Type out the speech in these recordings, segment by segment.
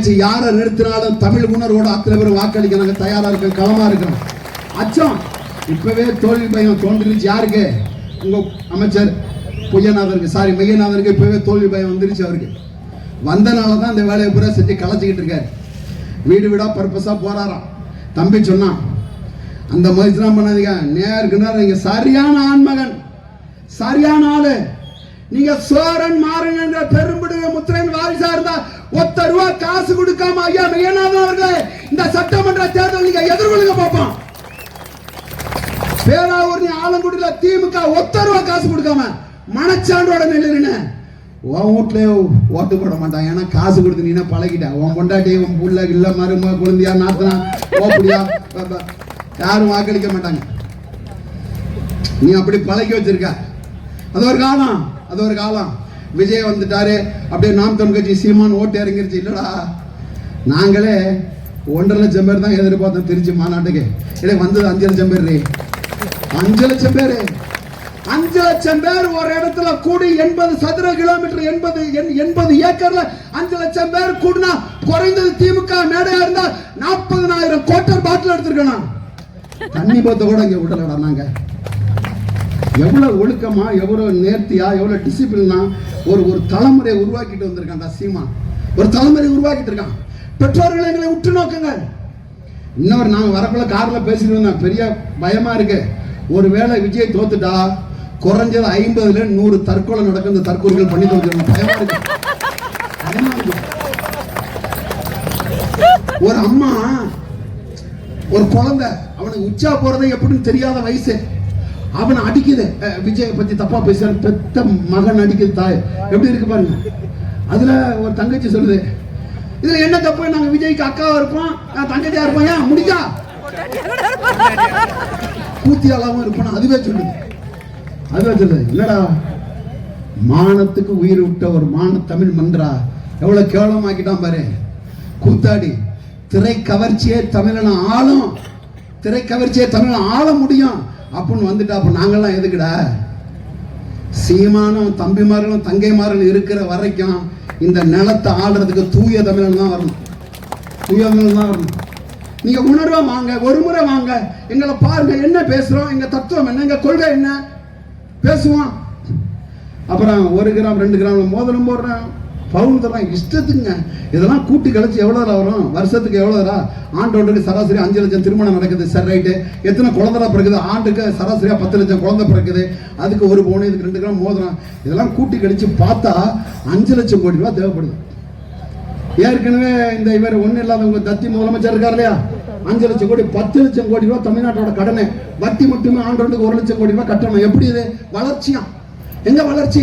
கட்சி யாரை நிறுத்தினாலும் தமிழ் உணர்வோட அத்தனை பேரும் வாக்களிக்க நாங்கள் தயாரா இருக்கோம், களமா இருக்கிறோம். அச்சம் இப்பவே தோல்வி பயம் தோன்றிருச்சு. யாருக்கு? உங்க அமைச்சர் மெய்யநாதருக்கு இப்பவே தோல்வி பயம் வந்துருச்சு. அவருக்கு வந்தனாலதான் இந்த வேலையை பூரா செஞ்சு களைச்சிக்கிட்டு இருக்காரு. வீடு வீடா பர்பஸா போறாராம். தம்பி சொன்னான், அந்த முயற்சிலாம் பண்ணாதீங்க, நேருக்கு நேரம் நீங்க சரியான ஆண்மகன், சரியான ஆளு. நீங்க சோரன் மாறன் என்ற பெரும்பிடுக முத்திரையின் வாரிசா இருந்தா ஒத்த ரூபா காசு கொடுக்காம ஐயா மெய்யநாதன் அவர்களே இந்த சட்டமன்ற தேர்தல் நீங்க எதிர்கொள்ளுங்க பார்ப்போம். பேராவூர் ஆலங்குடியில திமுக ஒத்த ரூபா காசு கொடுக்காம மனச்சான்றோட நிலையின உன் வீட்டுல ஓட்டு போட மாட்டான். ஏன்னா காசு கொடுத்து நீ பழகிட்ட. உன் பொண்டாட்டி உன் புள்ள இல்ல மரும குழந்தையா நாத்தனா ஓப்படியா யாரும் வாக்களிக்க மாட்டாங்க. நீ அப்படி பழகி வச்சிருக்க. அது ஒரு காலம், அது ஒரு காலம். விஜய் வந்துட்டாரு அப்படியே நாம் தமிழ் கட்சி சீமான் ஓட்டு இறங்கிருச்சு. இல்லடா, நாங்களே 1.5 லட்சம் பேர் தான் எதிர்பார்த்தோம் திருச்சி மாநாட்டுக்கு. இல்லை வந்தது 5 லட்சம் பேர். 5 லட்சம் பேர், 5 லட்சம் பேர் ஒரு இடத்துல கூடி 80 சதுர கிலோமீட்டர் 80 ஏக்கர்ல 5 லட்சம் பேர் கூடினா குறைந்தது திமுக மேடையா இருந்தா 40,000 கோட்டர் பாட்டில் எடுத்திருக்கணும். தண்ணி பத்த கூட இங்க விடலடா. நாங்க எவ்வளவு ஒழுக்கமா, எவ்வளவு நேர்த்தியா, எவ்வளவு டிசிப்ளினா ஒரு தலைமுறையை உருவாக்கிட்டு வந்திருக்கான் சீமான். ஒரு தலைமுறை உருவாக்கிட்டு இருக்கான். பெற்றோர்களை எங்களை உற்று நோக்குங்கள். இன்னொரு நாங்க வரக்குள்ள கார்ல பேசிட்டு இருந்தோம், பெரிய பயமா இருக்கு. ஒருவேளை விஜய் தோத்துட்டா குறைஞ்சது 50ல 100 தற்கொலை நடக்கும். இந்த தற்கொலைகள் பண்ணி தோத்துருங்க. பயமா இருக்கு. ஒரு அம்மா ஒரு குழந்தை அவனுக்கு உச்சா போறதை எப்படின்னு தெரியாத வயசு, அவனை அடிக்குது. விஜய் பத்தி தப்பா பேசுற பெத்த மகன் அடிக்குது தாய். எப்படி இருக்கு பாருங்க. அதுல ஒரு தங்கச்சி சொல்லுது, இதுல என்ன தப்பு? நாங்க விஜய்க்கு அக்காவா இருப்போம், தங்கச்சியா இருப்போம், ஏன் முடிக்கா கூத்தியாலாவும் இருப்போம். அதுவே சொல்லுது. இல்லடா, மானத்துக்கு உயிர் விட்ட ஒரு மான தமிழ் மந்திரா எவ்வளவு கேவலமாக்கிட்டான் பாரு. கூத்தாடி திரை கவர்ச்சியே தமிழன ஆளும், திரை கவர்ச்சியே தமிழன ஆள முடியும் அப்படின்னு வந்துட்டா. அப்ப நாங்கெல்லாம் எதுக்குடா? சீமானும் தம்பிமார்களும் தங்கைமார்கள் இருக்கிற வரைக்கும் இந்த நிலத்தை ஆடுறதுக்கு தூய தமிழன் தான் வரணும். தூய தமிழன் தான் வரணும். நீங்க உணர்வா வாங்க, ஒரு முறை வாங்க, எங்களை பாருங்க, என்ன பேசுறோம், எங்க தத்துவம் என்ன, எங்க கொள்கை என்ன பேசுவோம். அப்புறம் 1 கிராம் 2 கிராம் மோதிரம் போடுறேன், பவுன் தரலாம் இஷ்டத்துக்குங்க. இதெல்லாம் கூட்டி கழிச்சு எவ்வளவு வரும்? வருஷத்துக்கு எவ்வளவு? ஆண்டோண்டுக்கு சராசரி 5 லட்சம் திருமணம் நடக்குது. சரி ரைட்டு, எத்தனை குழந்தை பிறகுது? ஆண்டுக்கு சராசரியா 10 லட்சம் குழந்தை பிறகுது. அதுக்கு 1 பவுன், இதுக்கு 2 கிராம் மோதிரம். இதெல்லாம் கூட்டி கழிச்சு பார்த்தா 5 லட்சம் கோடி ரூபாய் தேவைப்படுது. ஏற்கனவே இந்த இவர் ஒண்ணு இல்லாதவங்க தத்தி முதலமைச்சர் இருக்காரு இல்லையா, 5 லட்சம் கோடி 10 லட்சம் கோடி ரூபாய் தமிழ்நாட்டோட கடனை வட்டி மட்டுமே ஆண்டோண்டுக்கு 1 லட்சம் கோடி ரூபாய் கட்டணும். எப்படி இது வளர்ச்சியா? எங்க வளர்ச்சி?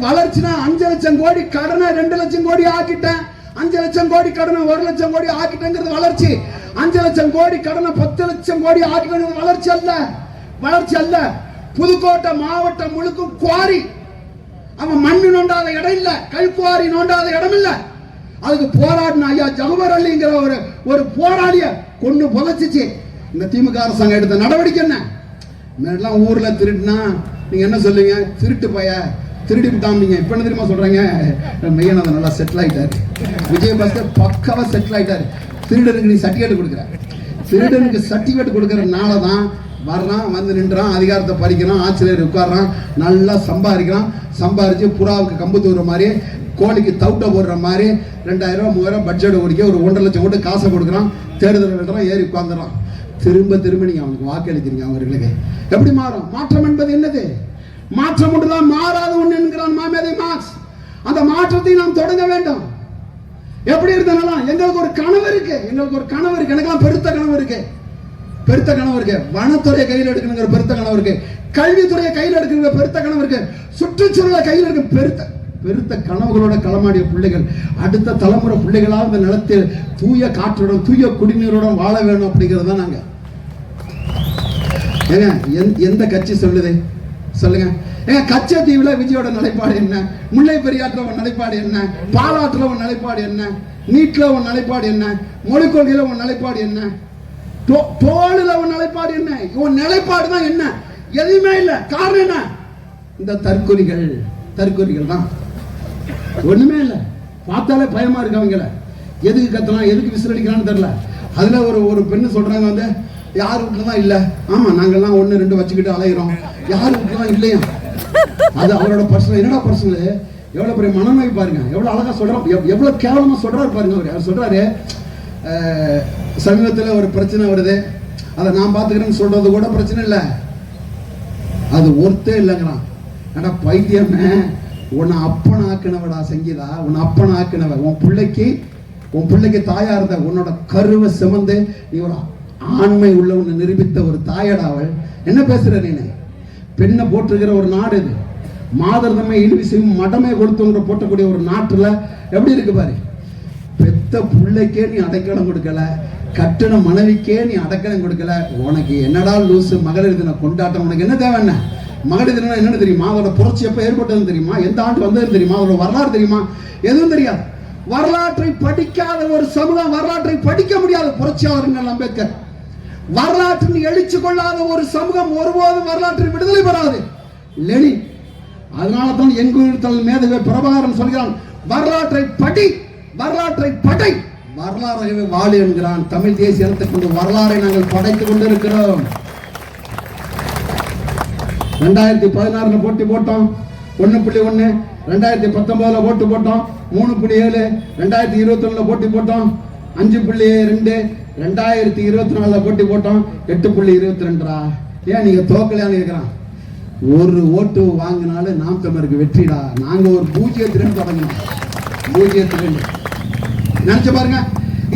வளர்ச்சினா 5 லட்சம் கோடி கடனை 2 லட்சம் கோடி ஆக்கிட்டேன், 5 லட்சம் கோடி கடனை 1 லட்சம் கோடி ஆக்கிட்டேங்கிறது வளர்ச்சி. 5 லட்சம் கோடி கடனை 10 லட்சம் கோடி ஆக்கிட்டேங்கிறது வளர்ச்சி அல்ல, வளர்ச்சி அல்ல. புதுக்கோட்டை மாவட்டம் முழுக்கும் குவாரி. அவன் மண்ணு நோண்டாத இடம் இல்ல, கல்குவாரி நோண்டாத இடம் இல்ல. அதுக்கு போராடின ஐயா ஜவஹர் அலிங்கிற ஒரு போராளிய கொண்டு புதைச்சிச்சு இந்த திமுக அரசாங்கம் எடுத்த நடவடிக்கை. என்ன ஊர்ல திருடுனா நீங்க என்ன சொல்லுவீங்க? திருட்டு பைய, திருடி விட்டாமீங்க. இப்ப என்ன தெரியுமா சொல்றாங்க? மெய்யநாதன் நல்லா செட்டில் ஆயிட்டாரு, விஜயபாஸ்கர் பக்காவா செட்டில் ஆயிட்டாரு. திருடனுக்கு நீ சர்டிபிகேட் கொடுக்குற, திருடனுக்கு சர்டிபிகேட் கொடுக்கறதுனால தான் வர்றான், வந்து நின்றான், அதிகாரத்தை பறிக்கிறான், ஆட்சியர் உட்கார்றான், நல்லா சம்பாதிக்கிறான். சம்பாதிச்சு புறாவுக்கு கம்பு தூடுற மாதிரி, கோழிக்கு தவுட்டை போடுற மாதிரி 2000 ரூபா 3000 பட்ஜெட் கொடுக்க ஒரு 1.5 லட்சம் கோடி காசை கொடுக்குறான். தேர்தல் எழுதுறான், ஏறி உட்கார்ந்துறான். திரும்ப நீங்க அவனுக்கு வாக்களிக்கிறீங்க. அவர்களுக்கு எப்படி மாறும்? மாற்றம் என்பது என்னது? மாற்றம் ஒன்றுதான் மாறாத ஒன்று என்கிறான் மாமேதை மார்க்ஸ். அந்த மாற்றத்தை நாம் தொடங்க வேண்டும். எப்படி இருந்தாலும் எங்களுக்கு ஒரு கனவு இருக்கு, எனக்கெல்லாம் பெருத்த கனவு இருக்கு. வனத்துறையை கையில் எடுக்கணுங்கிற பெருத்த கனவு இருக்கு, கல்வித்துறையை கையில் எடுக்கிற பெருத்த கனவு இருக்கு, சுற்றுச்சூழலை கையில் எடுக்க பெருத்த கனவுகளோட களமாடிய பிள்ளைகள், அடுத்த தலைமுறை பிள்ளைகளாக இந்த நிலத்தில் தூய காற்றுடன் தூய குடிநீருடன் வாழ வேணும் அப்படிங்கிறது தான் நாங்க. ஏங்க எந்த கட்சி சொல்லுது சொல்லுங்க? ஏங்க கச்சத்தீவுல விஜயோட நிலைப்பாடு என்ன? முல்லை பெரியாற்றுல உன் நிலைப்பாடு என்ன? பாலாற்றுல உன் நிலைப்பாடு என்ன? நீட்ல உன் நிலைப்பாடு என்ன? மொழிக் கொள்கையில உன் நிலைப்பாடு என்ன? தோளுல உன் நிலைப்பாடு என்ன? உன் நிலைப்பாடு தான் என்ன? எதுவுமே இல்ல. காரணம் என்ன? இந்த தற்கொலைகள் தான். ஒண்ணுமே இல்ல. பார்த்தாலே பயமா இருக்கு அவங்கள. எதுக்கு கத்தலாம், எதுக்கு விசில் அடிக்கிறான்னு தெரியல. அதுல ஒரு பெண்ணு சொல்றாங்க வந்து, யார் வீட்டுலதான் இல்ல, ஆமா நாங்கெல்லாம் 1 2 வச்சுக்கிட்டு அலையிறோம், யார் வீட்டுலதான் இல்லையா. அது அவரோட பர்சனல். என்னடா பர்சனல், எவ்வளவு பெரிய மனநோய் பாருங்க, எவ்வளவு அழகா சொல்றோம், எவ்வளவு கேவலமா சொல்றாரு பாருங்க. அவர் சொல்றாரு, சமீபத்தில் ஒரு பிரச்சனை வருது, அதை நான் பார்த்துக்கிறேன்னு சொல்றது கூட பிரச்சனை இல்லை, அது ஒருத்தே இல்லைங்கிறான். ஏன்னா பைத்தியமே, உன்னை அப்பன் ஆக்கினவடா சங்கீதா, உன்னை அப்பன் ஆக்கினவ, உன் பிள்ளைக்கு தாயா இருந்த உன்னோட கருவை சுமந்து நீ ஒரு ஆண்மை உள்ள உன்னை நிரூபித்த ஒரு தாயடா அவள். என்ன பேசுற நீ? பெண்ணை போட்டிருக்கிற ஒரு நாடு இது. மாதர்தமை இழிவிசையும் மடமே கொடுத்தவங்க போட்டக்கூடிய ஒரு நாட்டுல எப்படி இருக்கு பாரு. பெத்த பிள்ளைக்கே நீ அடைக்கலம் கொடுக்கல, கட்டின மனைவிக்கே நீ அடைக்கலம் கொடுக்கல, உனக்கு என்னடா லூசு மகளிர் தின கொண்டாட்டம்? உனக்கு என்ன தேவை? என்ன மகளிர் தினம் என்னன்னு தெரியுமா? அதோட புரட்சி எப்ப ஏற்பட்டதுன்னு தெரியுமா? எந்த ஆண்டு வந்ததுன்னு தெரியுமா? அதோட வரலாறு தெரியுமா? எதுவும் தெரியாது. வரலாற்றை படிக்காத ஒரு சமூகம் வரலாற்றை படிக்க முடியாது. புரட்சியாளர்கள் அம்பேத்கர். வரலாற்றில் எழுச்சி கொள்ளாத ஒரு சமூகம் ஒருபோதும் வரலாற்றில் விடுதலை பெறாது. லெனின். அதனால தான் எங்கள் மேதவே பிரபாகரன் சொல்கிறான், வரலாற்றை படி, வரலாற்றை படை, வரலாறாகவே வாழு என்கிறான். தமிழ் தேசிய இனத்தை கொண்டு வரலாறை நாங்கள் படைத்துக் கொண்டிருக்கிறோம். 2016 போட்டி போட்டோம் 1.1, 2019 போட்டி போட்டோம் 3.7, 2021 போட்டி போட்டோம் 5.2, 2024 போட்டி போட்டோம் 8.22. ஏன் நீங்க தோக்கலையான்னு கேட்கிறான். ஒரு ஓட்டு வாங்கினாலும் நாம் தமிழருக்கு வெற்றிடா. நாங்க ஒரு 0-2 தொடங்கினோம். 0-2 நினைச்சு பாருங்க.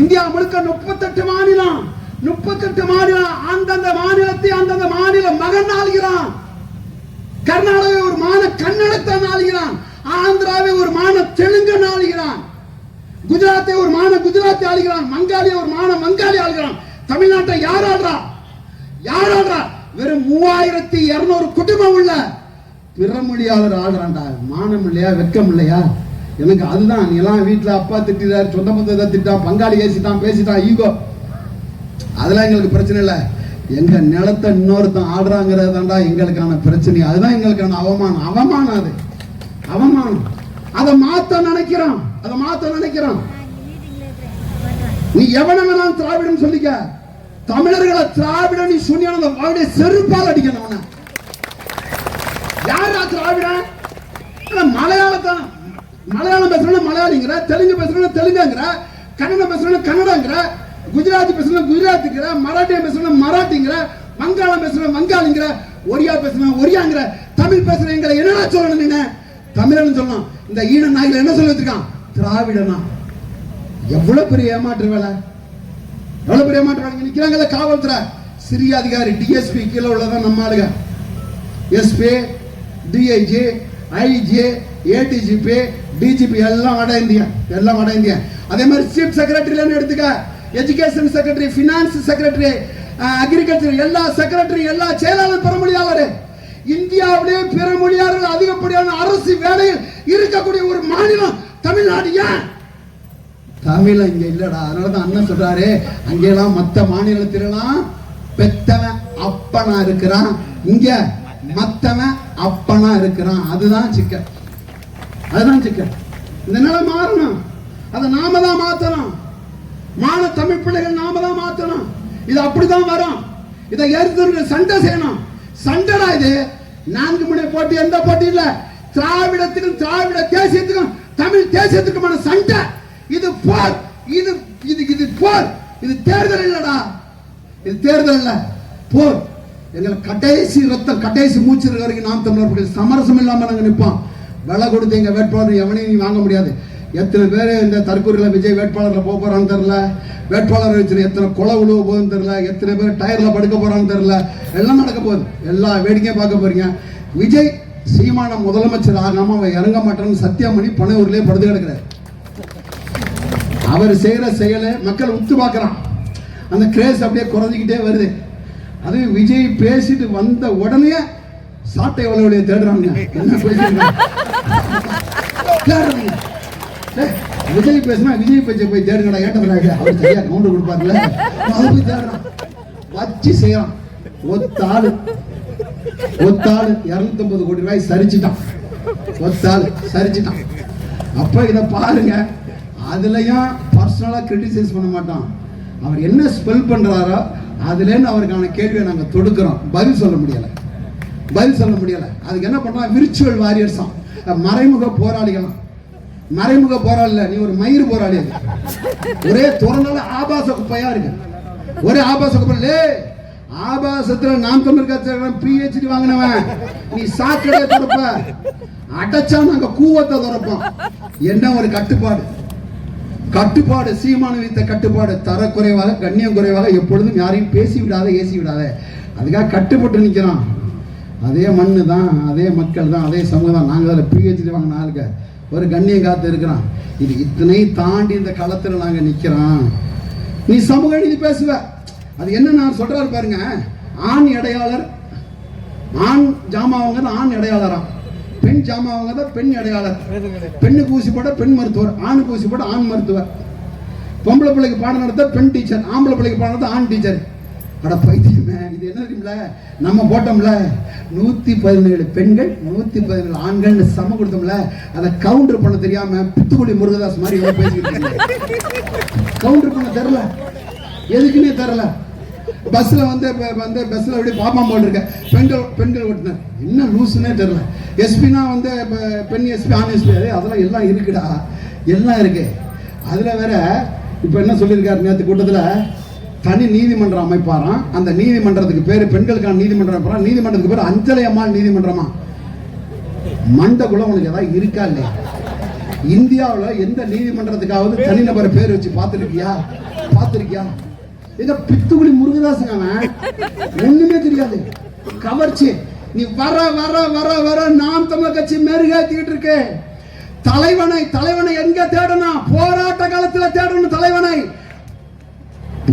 இந்தியா முழுக்க 38 மாநிலம், 38 மாநிலம். அந்தந்த மாநிலத்தை அந்தந்த மாநில மகன் ஆளுகிறான். கர்நாடகா ஒரு மான கன்னடத்தான் ஆளுகிறான். ஆந்திராவை ஒரு மான தெலுங்கன் ஆளுகிறான். குஜராத்தை ஒரு மான குஜராத்தி ஆளுகிறான். மங்காளியை ஒரு மான மங்காளி ஆளுகிறான். தமிழ்நாட்டை யார் ஆடுறா? யார் ஆடுறா? வெறும் 3200 குடும்பம் உள்ள பிற மொழியாளர் ஆடுறான்டா. மானம் இல்லையா? வெக்கம் இல்லையா? எனக்கு அதுதான். நீ எல்லாம் வீட்டுல அப்பா திட்டார், சொந்த பந்தத்தை திட்டான், பங்காளி ஏசிட்டான், பேசிட்டான், ஈகோ, அதெல்லாம் எங்களுக்கு பிரச்சனை இல்லை. எங்க நிலத்தை இன்னொருத்தன் ஆடுறாங்கிறது தான்டா எங்களுக்கான பிரச்சனை. அதுதான் எங்களுக்கான அவமானம். அவமானம், அது அவமானம். அதை மாத்த நினைக்கிறான், அதை மாத்த நினைக்கிறான். நீ எவன வேணாலும் திராவிடன் சொல்லிக்க. தமிழர்களை திராவிடன் நீ சொன்னியான அந்த வாழை செருப்பால் அடிக்கணும். யாரா திராவிடன்? மலையாளத்தான். மலையாளம் பேசுறோம் மலையாளிங்கிற, தெலுங்கு பேசுறோம் தெலுங்குங்கிற, கன்னடம் பேசுறோம் கன்னடங்கிற, குஜராத்தி பேசுறோம் குஜராத்திங்கிற, மராட்டியம் பேசுறோம் மராட்டிங்கிற, வங்காளம் பேசுறோம் வங்காளிங்கிற, ஒரியா பேசுறோம் ஒரியாங்கிற. தமிழ் பேசுற எங்களை என்னடா சொல்லணும்? நீங்க தமிழன் சொல்லணும். இந்த ஈன நாய்கள் என்ன சொல்லி வச்சிருக்கான்? திராவிடனா. எவ்வளவு பெரிய ஏமாற்று வேலை, எவ்வளவு பெரிய ஏமாற்று வேலை. நிக்கிறாங்கல்ல காவல்துறை சிறிய அதிகாரி டிஎஸ்பி கீழே உள்ளதான் நம்ம ஆளுங்க. SP, DIG, IG, ADGP, DGP எல்லாம் வட இந்தியா, எல்லாம் வட இந்தியா. அதே மாதிரி சீஃப் செக்ரட்டரி எடுத்துக்க, education secretary, finance secretary, agriculture எல்லா செக்ரட்டரி, எல்லா செயலாளர் பெருமொழியாளர். இந்தியாவிலே பிற மொழியாளர்கள் அதிகப்படியான அரசு வேலையில் இருக்கக்கூடிய ஒரு மாநிலம் தமிழ்நாடு. ஏன் தமிழ் இங்க இல்லடா? அதனாலதான் அண்ணன் சொல்றாரு, அங்கெல்லாம் மத்த மாநிலத்திலாம் பெத்தவன் அப்பனா இருக்கிறான், இங்க மத்தவன் அப்பனா இருக்கிறான். அதுதான் சிக்கல், அதுதான் சிக்கல். இந்த நிலை மாறணும். அதை நாம தான் மாத்தணும். மான தமிழ் பிள்ளைகள் நாம தான் மாத்தணும். இது அப்படிதான் வரும். இதை எடுத்து சண்டை செய்யணும். சண்டைடா இது. 4 முனை போட்டி, எந்த போட்டி இல்ல. திராவிடத்துக்கும் திராவிட தேசியத்துக்கும் தமிழ் தேசியத்துக்குமான சண்டை. இது போர், இது இது இது போர். இது தேர்தல் இல்லடா, இது தேர்தல் இல்ல, போர். எங்களை கடைசி ரத்தம், கடைசி மூச்சு இருக்க வரைக்கும் நாம் தமிழர்கள் சமரசம் இல்லாம நாங்க நிற்போம். விலை கொடுத்து எங்க வேட்பாளர் எவனையும் நீ வாங்க முடியாது. எத்தனை பேர் இந்த தற்கூரில் விஜய் வேட்பாளர்ல போக போறான்னு தெரியல, வேட்பாளர் வச்சு எத்தனை கொலை உழுவ போகுதுன்னு தெரியல, எத்தனை பேர் டயர்ல படுக்க போறான்னு தெரியல. எல்லாம் நடக்க போகுது, எல்லா வேடிக்கையும் பார்க்க போறீங்க. விஜய் சீமான முதலமைச்சர் ஆகாம அவன் இறங்க மாட்டேன்னு சத்தியமணி பனையூர்லயே படுத்து கிடக்கிறார். அவர் செய்யற செயலை மக்கள் உத்து பார்க்கறான். அந்த கிரேஸ் அப்படியே குறைஞ்சிக்கிட்டே வருது. அது விஜய் பேசிட்டு வந்த உடனே சாட்டை வளவழியை தேடுறாங்க. என்ன பேசுறாங்க? விஜய் பேசினா விஜய் பேச்சை போய் தேடுங்கடா, ஏட்டதுனாங்க அவர் சரியா கவுண்டர் கொடுப்பாருல, அதை போய் தேடுறான், வச்சு செய்யறான். ஒத்தாள் 250 கோடி ரூபாய் சரிச்சிட்டான். ஒத்தாள் சரிச்சிட்டான். அப்ப இத பாருங்க. அதுலயும் பர்சனலா கிரிட்டிசைஸ் பண்ண மாட்டோம். அவர் என்ன ஸ்பெல் பண்றாரோ அதுலேருந்து அவருக்கான கேள்வியை நாங்கள் தொடுக்கிறோம். பதில் சொல்ல முடியல. அதுக்கு என்ன பண்றோம்? விர்ச்சுவல் வாரியர்ஸாம், மறைமுக போராளிகளாம். மறைமுக போராளி, நீ ஒரு மயிர் போராளி. ஒரே திறனால ஆபாச குப்பையா இருக்கு. ஒரே ஆபாச குப்பை. ஆபாசத்துல நாம் தமிழ் கட்சி PhD வாங்கினவன் நீ சாக்கடையை திறப்ப, அடைச்சா நாங்க கூவத்தை திறப்போம். என்ன ஒரு கட்டுப்பாடு சீமான வித்த கட்டுப்பாடு. தரக்குறைவாக, கண்ணியம் குறைவாக, எப்பொழுதும் யாரையும் பேசி விடாத, ஏசி விடாத. அதுக்காக கட்டுப்பட்டு நிற்கிறோம். அதே மண்ணு தான், அதே மக்கள் தான், அதே சமூகம் தான். நாங்கள் அதில் PhD வாங்கின ஆளுங்க ஒரு கண்ணியம் காத்து இருக்கிறோம். இது இத்தனை தாண்டி இந்த களத்தில் நாங்கள் நிற்கிறோம். நீ சமூக நீதி பேசுவ, அது என்ன நான் சொல்றாரு பாருங்க. ஆண் எடையாளர், ஆண் ஜாமாவங்க ஆண் எடையாளராம், பெண் ஜாமாவங்க தான் பெண் எடையாளர். பெண்ணுக்கு ஊசி போட பெண் மருத்துவர், ஆணுக்கு ஊசி போட ஆண் மருத்துவர். பொம்பளை பிள்ளைக்கு பாடம் நடத்த பெண் டீச்சர், ஆம்பளை பிள்ளைக்கு பாடம் நடத்த ஆண் டீச்சர். அட பைத்தியமே, இது என்ன தெரியுமில? நம்ம போட்டோம்ல 117 பெண்கள் 117 ஆண்கள் சம கொடுத்தோம்ல, அதை கவுண்டர் பண்ண தெரியாம புத்துக்குடி முருகதாஸ் மாதிரி பேசிக்கிட்டு கவுண்டர் பண்ண தெரியல, எதுக்குன்னே தெரியல. பஸ்ல வந்து பஸ்ல அப்படியே பாப்பா போல் இருக்க பெண்கள் ஓட்டுனர் என்ன லூசுன்னே தெரியல. எஸ்பினா வந்து பெண் எஸ்பி, ஆண் எஸ்பி, அதெல்லாம் எல்லாம் இருக்குடா, எல்லாம் இருக்கு. அதுல வேற இப்ப என்ன சொல்லியிருக்காரு நேற்று கூட்டத்துல, தனி நீதிமன்றம் அமைப்பாராம். அந்த நீதிமன்றத்துக்கு பேரு பெண்களுக்கான நீதிமன்றம். நீதிமன்றத்துக்கு பேரு அஞ்சலை அம்மாள் நீதிமன்றமா. மண்டகுலம் உனக்கு ஏதாவது இருக்கா இல்லையா? இந்தியாவில் எந்த நீதிமன்றத்துக்காவது தனிநபரை பேர் வச்சு பார்த்திருக்கியா? ஏதோ பித்துக்குடி முருகதாசன், ஒண்ணுமே தெரியாது, கவர்ச்சி. நீ வர வர வர வர நாம் தமிழர் கட்சி மெருகேற்றிக்கிட்டு இருக்கு. தலைவனை எங்க தேடணும்? போராட்ட காலத்துல தேடணும் தலைவனை.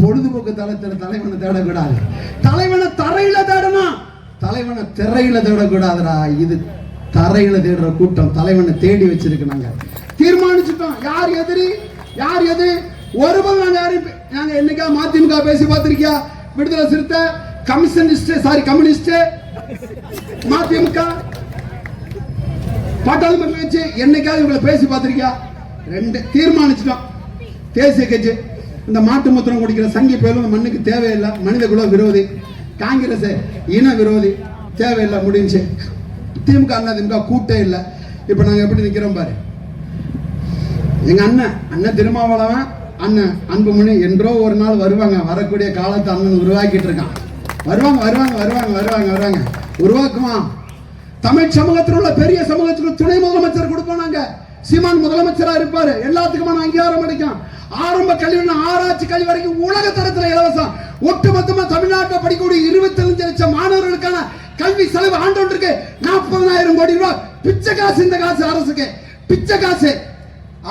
பொழுதுபோக்கு தளத்தில் தலைவனை தேடக்கூடாது. தலைவனை தரையில தேடணும். தலைவனை திரையில தேடக்கூடாதுடா. இது தரையில தேடுற கூட்டம். தலைவனை தேடி வச்சிருக்கு. நாங்க தீர்மானிச்சுட்டோம். யார் எதிரி, யார் எது ஒருபோது நாங்க யாரையும் நாங்க என்னைக்கா மதிமுக பேசி பார்த்திருக்கியா? விடுதலை சிறுத்தை, கம்யூனிஸ்ட், மதிமுக, பாட்டாளி மக்கள் கட்சி என்னைக்காவது இவங்களை பேசி பார்த்திருக்கியா? ரெண்டு தீர்மானிச்சுட்டோம். தேசிய கட்சி இந்த மாட்டு மூத்திரம் குடிக்கிற சங்கி பேரும் மண்ணுக்கு தேவையில்லை, மனித குல விரோதி. காங்கிரஸ் இன விரோதி, தேவையில்லை, முடிஞ்சு. திமுக அதிமுக கூட்டே இல்லை. இப்ப நாங்க எப்படி நிக்கிறோம் பாரு. எங்க அண்ணன் திருமாவளவன், அண்ணன் அன்புமணி என்றோ ஒரு நாள் வருவாங்க. வரக்கூடிய காலத்தை அண்ணன் உருவாக்கிட்டு இருக்கான். வருவாங்க. உருவாக்குவான். தமிழ் சமூகத்தில் உள்ள பெரிய சமூகத்துக்கு துணை முதலமைச்சர் கொடுப்போம். நாங்க சீமான் முதலமைச்சரா இருப்பாரு. எல்லாத்துக்குமான அங்கீகாரம் கிடைக்கும். ஆரம்ப கல்வி, ஆராய்ச்சி கல்வி வரைக்கும் உலக தரத்தில் இலவசம். ஒட்டுமொத்தமா தமிழ்நாட்டில் படிக்கக்கூடிய 25 லட்சம் மாணவர்களுக்கான கல்வி செலவு ஆண்டொன்றுக்கு 40,000 கோடி ரூபாய். பிச்சை காசு. இந்த காசு அரசுக்கு பிச்சை காசு.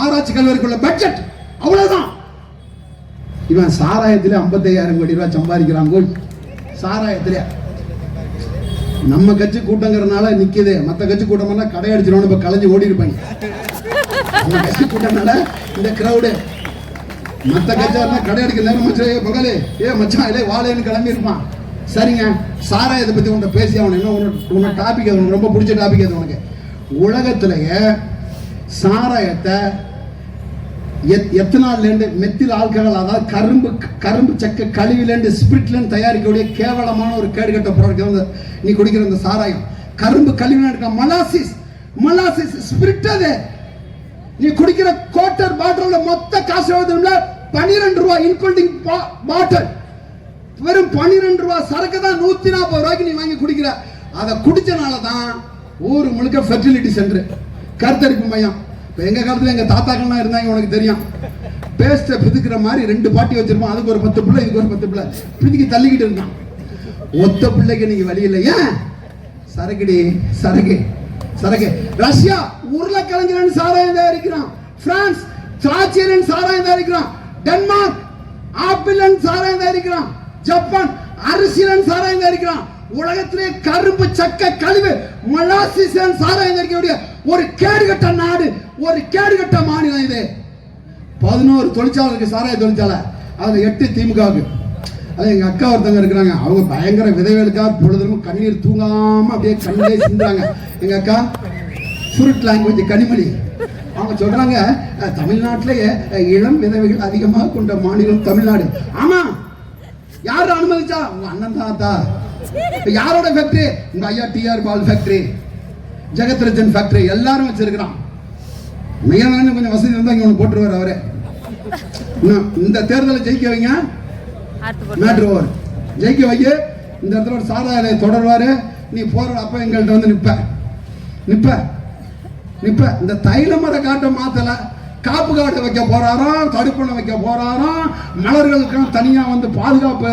ஆராய்ச்சி கல்விக்குள்ள பட்ஜெட் அவ்வளவுதான். இவன் சாராயத்திலே 55,000 கோடி ரூபாய் சம்பாதிக்கிறான். சாராயத்திலே நம்ம கட்சி கூட்டங்கிறதுனால நிக்குது. மற்ற கட்சி கூட்டம் கடை அடிச்சிடும். இப்ப கலைஞ்சு ஓடி இருப்பாங்க. நம்ம கட்சி கூட்டம்னால இந்த கிரௌடு. மற்ற கட்சியா கடை அடிக்க நேரம் பகலே மச்சான் வாழைன்னு கிளம்பி இருப்பான். சரிங்க, சாராயத்தை பத்தி உன்கிட்ட பேசி அவன் என்ன உன்னோட டாபிக், உனக்கு ரொம்ப பிடிச்ச டாபிக் அது. உனக்கு உலகத்திலேயே சாராயத்தை எத்தனால்லேருந்து மெத்தில் ஆல்கஹால், அதாவது கரும்பு சக்க கழிவுலேருந்து ஸ்பிரிட்லேருந்து தயாரிக்கக்கூடிய கேவலமான ஒரு கேடுகட்ட பொருட்கள் வந்து நீ குடிக்கிற இந்த சாராயம். கரும்பு கழிவுல இருக்க மலாசிஸ் ஸ்பிரிட். அது நீ குடிக்கிற குவார்டர் பாட்டில் மொத்த காசு 12 ரூபாய் இன்க்ளூடிங் பாட்டில். வெறும் 12 ரூபாய் சரக்கு தான் 140 ரூபாய்க்கு நீ வாங்கி குடிக்கிற. அதை குடிச்சனால தான் ஊர் முழுக்க ஃபெர்டிலிட்டி சென்டர், கருத்தரிப்பு மையம். இப்போ எங்க காலத்துல எங்க தாத்தாக்கள்லாம் இருந்தாங்க, உனக்கு தெரியும். பேஸ்ட்டை பிதுக்கிற மாதிரி 2 பாட்டி வச்சிருப்போம். அதுக்கு ஒரு 10 பிள்ளை, இதுக்கு ஒரு 10 பிள்ளை, பிதுக்கி தள்ளிக்கிட்டு இருக்கான். ஒத்த பிள்ளைக்கு நீங்க வழி இல்லை. ஏன்? சரக்கு. ரஷ்யா உருளைக்கிழங்கு சாராயம் தயாரிக்கிறான். பிரான்ஸ் திராட்சையில சாராயம் தயாரிக்கிறான். டென்மார்க் ஆப்பிள் சாராயம் தயாரிக்கிறான். ஜப்பான் அரிசியில சாராயம் தயாரிக்கிறான். உலகத்திலே கரும்பு சக்க கழிவு மலாசிஸ் சாராயம் தயாரிக்கக்கூடிய ஒரு கேடுகட்ட நாடு, ஒரு கேடுகட்ட மாநிலம் இது. 11 தொழிற்சாலை இருக்கு, சாராய தொழிற்சாலை. அதுல 8 திமுகவுக்கு. அது எங்க அக்கா ஒருத்தவங்க இருக்கிறாங்க. அவங்க பயங்கர விதைகளுக்காக பொழுதும் கண்ணீர் தூங்காம அப்படியே கண்ணிலே சிந்துறாங்க. எங்க அக்கா சுருட் லாங்குவேஜ் கனிமொழி. அவங்க சொல்றாங்க தமிழ்நாட்டிலேயே இளம் விதவைகள் அதிகமாக கொண்ட மாநிலம் தமிழ்நாடு. ஆமா, யாரு அனுமதிச்சா? உங்க அண்ணன் தாத்தா. யாரோட ஃபேக்டரி? உங்க ஐயா டிஆர் பால் ஃபேக்டரி, ஜெகத்ரஜன் ஃபேக்டரி, எல்லாரும் வச்சிருக்கிறான். மையானு கொஞ்சம் வசதி இருந்தா இங்க ஒன்று போட்டுருவார் அவரே. இந்த தேர்தலை ஜெயிக்க வைங்க, மேட்ரு ஓவர். ஜெயிக்க வைக்க இந்த இடத்துல ஒரு சாராய தொடர்வாரு. நீ போற அப்ப எங்கள்கிட்ட வந்து நிப்ப. இந்த தைல மர காட்டை மாத்தல, காப்பு காட்டை வைக்க போறாராம், தடுப்பணை வைக்க போறாராம், மலர்களுக்கு தனியா வந்து பாதுகாப்பு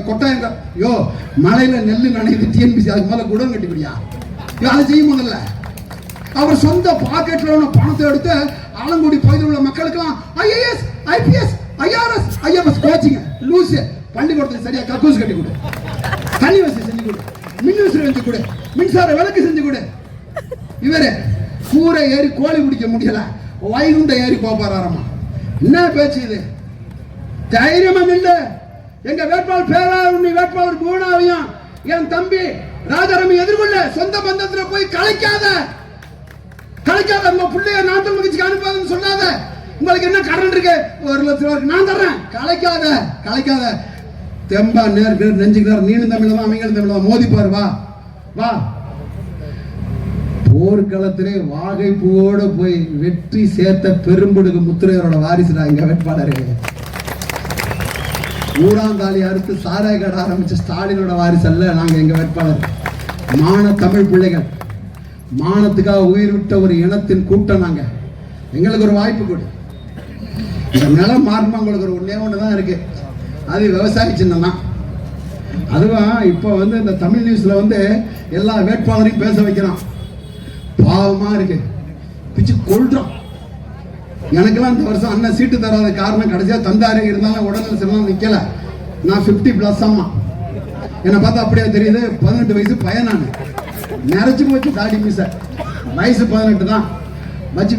கொட்டாயங்க. யோ, மலையில நெல்லு நனையுது டிஎன்பிசி, அதுக்கு மேல குடம் கட்டிப்பிடியா? அதை செய்ய முதல்ல. அவர் சொந்த பாக்கெட்ல உள்ள பணத்தை எடுத்து ஆலங்குடி பகுதியில் உள்ள மக்களுக்கெல்லாம் IAS, IPS, IRS, IFS coaching லூசு பள்ளிக்கூடத்துக்கு சரியா கக்கூஸ் கட்டி கொடு, தண்ணி வசதி செஞ்சு கொடு, மின் வசதி செஞ்சு கொடு, மின்சார விளக்கு செஞ்சு கொடு. இவரு கூரை ஏறி கோழி பிடிக்க முடியல, வைகுண்ட ஏறி போறாராமா. என்ன பேச்சு இது? தைரியமும் இல்ல. எங்க வேட்பாளர் பேராவணி வேட்பாளர் பூனாவையும் என் தம்பி ராஜாராமி எதிர்கொள்ள சொந்த பந்தத்துல போய் கலைக்காத நம்ம பிள்ளைய நாட்டு மகிழ்ச்சிக்கு அனுப்பாதுன்னு சொல்லாத. உங்களுக்கு என்ன கடன் இருக்கு? 1 லட்சம் ரூபாய் நான் தர்றேன். கலைக்காத தெம்பா நேர் நெஞ்சுக்கிறார். நீனும் தமிழ் தான், அவங்க தமிழ் தான். மோதிப்பாரு. வா. போர்க்களத்திலே வாகை பூவோடு போய் வெற்றி சேர்த்த பெரும்புடுகு முத்துரையரோட வாரிசுடா எங்க வேட்பாளர். ஊடாந்தாலி அறுத்து சாராய கடை ஆரம்பிச்ச ஸ்டாலினோட வாரிசு அல்ல நாங்க. எங்க வேட்பாளர் மான தமிழ் பிள்ளைகள், மானத்துக்காக உயிர் விட்ட ஒரு இனத்தின் கூட்டம் நாங்க. எங்களுக்கு ஒரு வாய்ப்பு கொடு. இந்த நிலம் மாறுமா உங்களுக்கு ஒரு ஒன்னே ஒண்ணுதான் இருக்கு, அது விவசாய சின்னம் தான். அதுவும் இப்ப வந்து இந்த தமிழ் நியூஸ்ல வந்து எல்லா வேட்பாளரையும் பேச வைக்கிறான். பாவமா இருக்கு, பிச்சு கொள்றான். எனக்கெல்லாம் இந்த வருஷம் அண்ணன் சீட்டு தராத காரணம் கடைசியா தந்தாரு, இருந்தாலும் உடல்நல சிறந்த நிக்கல. நான் 50+ ஆமா. என்னை பார்த்தா அப்படியே தெரியுது, 18 வயசு பையன். நான் நிறைச்சு போச்சு தாடி மீச, வயசு 18 தான் வச்சு